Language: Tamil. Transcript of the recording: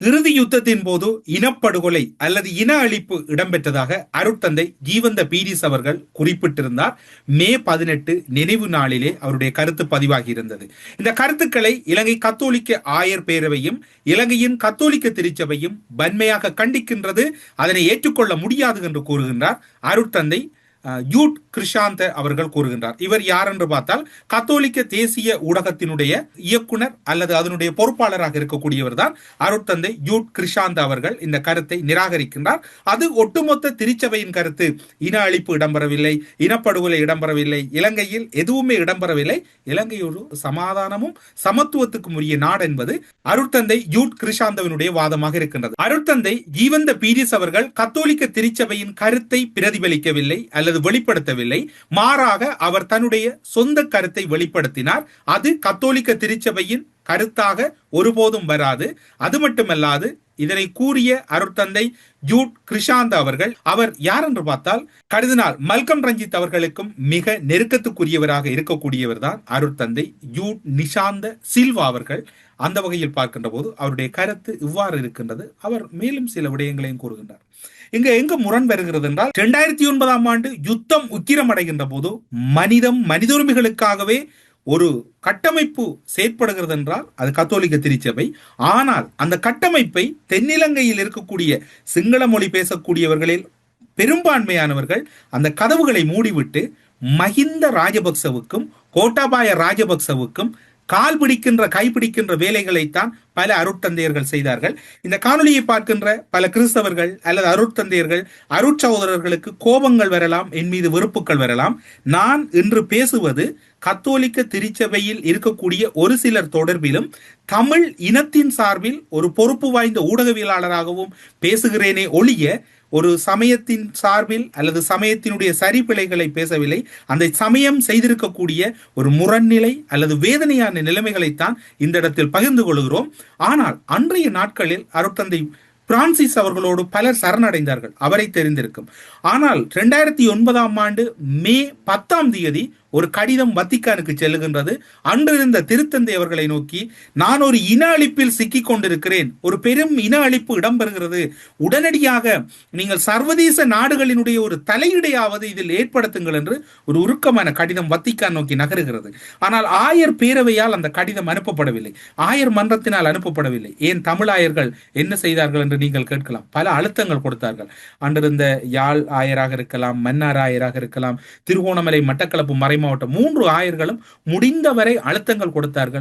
இறுதி யுத்தத்தின் போது இனப்படுகொலை அல்லது இன அழிப்பு இடம்பெற்றதாக அருட்தந்தை ஜீவந்த பீரிஸ் அவர்கள் குறிப்பிட்டிருந்தார். மே 18 நினைவு நாளிலே அவருடைய கருத்து பதிவாகி இருந்தது. இந்த கருத்துக்களை இலங்கை கத்தோலிக்க ஆயர் பேரவையும் இலங்கையின் கத்தோலிக்க திருச்சபையும் வன்மையாக கண்டிக்கின்றது. அதனை ஏற்றுக்கொள்ள முடியாது என்று கூறுகின்றார் அருட்தந்தை யூட் கிருஷாந்த அவர்கள் கூறுகின்றார். இவர் யார் என்று பார்த்தால் கத்தோலிக்க தேசிய ஊடகத்தினுடைய இயக்குனர் அல்லது அதனுடைய பொறுப்பாளராக இருக்கக்கூடியவர் தான் அருட்தந்தை யூட் கிருஷாந்த அவர்கள். இந்த கருத்தை நிராகரிக்கின்றார். அது ஒட்டுமொத்த திருச்சபையின் கருத்து. இன அழிப்பு இடம்பெறவில்லை, இனப்படுகொலை இடம்பெறவில்லை, இலங்கையில் எதுவுமே இடம்பெறவில்லை. இலங்கை ஒரு சமாதானமும் சமத்துவத்துக்கும் உரிய நாடு என்பது அருட்தந்தை யூட் கிருஷாந்தவனுடைய வாதமாக இருக்கின்றது. அருட்தந்தை ஜீவந்த பீரிஸ் அவர்கள் கத்தோலிக்க திருச்சபையின் கருத்தை பிரதிபலிக்கவில்லை அல்லது வெளிப்படுத்தவில்லை. மாறாக அவர் தன்னுடைய சொந்த கருத்தை வெளிப்படுத்தினார். அது கத்தோலிக்க திருச்சபையின் கருத்தாக ஒருபோதும் வராது. அது மட்டுமல்லாது இதனை கூறிய அருட்தந்தை ஜூட் கிருஷாந்த அவர்கள், அவர் யார் என்று பார்த்தால் கர்தினால் மல்கம் ரஞ்சித் அவர்களுக்கும் மிக நெருக்கத்துக்குரியவராக இருக்கக்கூடியவர் தான் அருட்தந்தை ஜூட் நிஷாந்த சில்வா அவர்கள். அந்த வகையில் பார்க்கின்ற போது அவருடைய கருத்து இவ்வாறு இருக்கின்றது. அவர் மேலும் சில விடயங்களையும் கூறுகின்றார். இங்க எங்க முரண் வருகிறது என்றால் 2009 ஆண்டு யுத்தம் உக்கிரமடைகின்ற போது மனித உரிமைகளுக்காகவே ஒரு கட்டமைப்பு செயற்படுகிறது என்றால் அது கத்தோலிக்க திருச்சபை. ஆனால் அந்த கட்டமைப்பை தென்னிலங்கையில் இருக்கக்கூடிய சிங்கள மொழி பேசக்கூடியவர்களில் பெரும்பான்மையானவர்கள் அந்த கதவுகளை மூடிவிட்டு மஹிந்த ராஜபக்சவுக்கும் கோட்டாபாய ராஜபக்சவுக்கும் கால் பிடிக்கின்ற கைப்பிடிக்கின்ற வேலைகளைத்தான் பல அருட்தந்தையர்கள் செய்தார்கள். இந்த காணொலியை பார்க்கின்ற பல கிறிஸ்தவர்கள் அல்லது அருட்தந்தையர்கள் அருட்சகோதரர்களுக்கு கோபங்கள் வரலாம், என் மீது வெறுப்புகள் வரலாம். நான் இன்று பேசுவது கத்தோலிக்க திருச்சபையில் இருக்கக்கூடிய ஒரு சிலர் தொடர்பிலும் தமிழ் இனத்தின் சார்பில் ஒரு பொறுப்பு வாய்ந்த ஊடகவியலாளராகவும் பேசுகிறேனே ஒழிய ஒரு சமயத்தின் சார்பில் அல்லது சமயத்தினுடைய சரிபிழைகளை பேசவில்லை. அந்த சமயம் செய்திருக்கக்கூடிய ஒரு முரண்நிலை அல்லது வேதனையான நிலைமைகளைத்தான் இந்த இடத்தில் பகிர்ந்து கொள்கிறோம். ஆனால் அன்றைய நாட்களில் அருட்தந்தை பிரான்சிஸ் அவர்களோடு பலர் சரணடைந்தார்கள், அவரை தெரிந்திருக்கும். ஆனால் 2009 ஆண்டு மே 10 ஒரு கடிதம் வத்திக்கானுக்கு செல்லுகின்றது. அன்றிருந்த திருத்தந்தை அவர்களை நோக்கி, நான் ஒரு இன அழிப்பில் சிக்கிக் கொண்டிருக்கிறேன், ஒரு பெரும் இன அழிப்பு இடம்பெறுகிறது, உடனடியாக நீங்கள் சர்வதேச நாடுகளினுடைய ஒரு தலையீடையாவது இதில் ஏற்படுத்துங்கள் என்று ஒரு உருக்கமான கடிதம் வத்திக்கான் நோக்கி நகருகிறது. ஆனால் ஆயர் பேரவையால் அந்த கடிதம் அனுப்பப்படவில்லை, ஆயர் மன்றத்தினால் அனுப்பப்படவில்லை. ஏன் தமிழாயர்கள் என்ன செய்தார்கள் என்று நீங்கள் கேட்கலாம். பல அழுத்தங்கள் கொடுத்தார்கள். அன்றிருந்த யாழ் ஆயராக இருக்கலாம், மன்னார் ஆயராக இருக்கலாம், திருகோணமலை மட்டக்களப்பு மறை மாவட்டம் 3 ஆயர்களும் முடிந்தவரை அழுத்தங்கள் கொடுத்தார்கள்.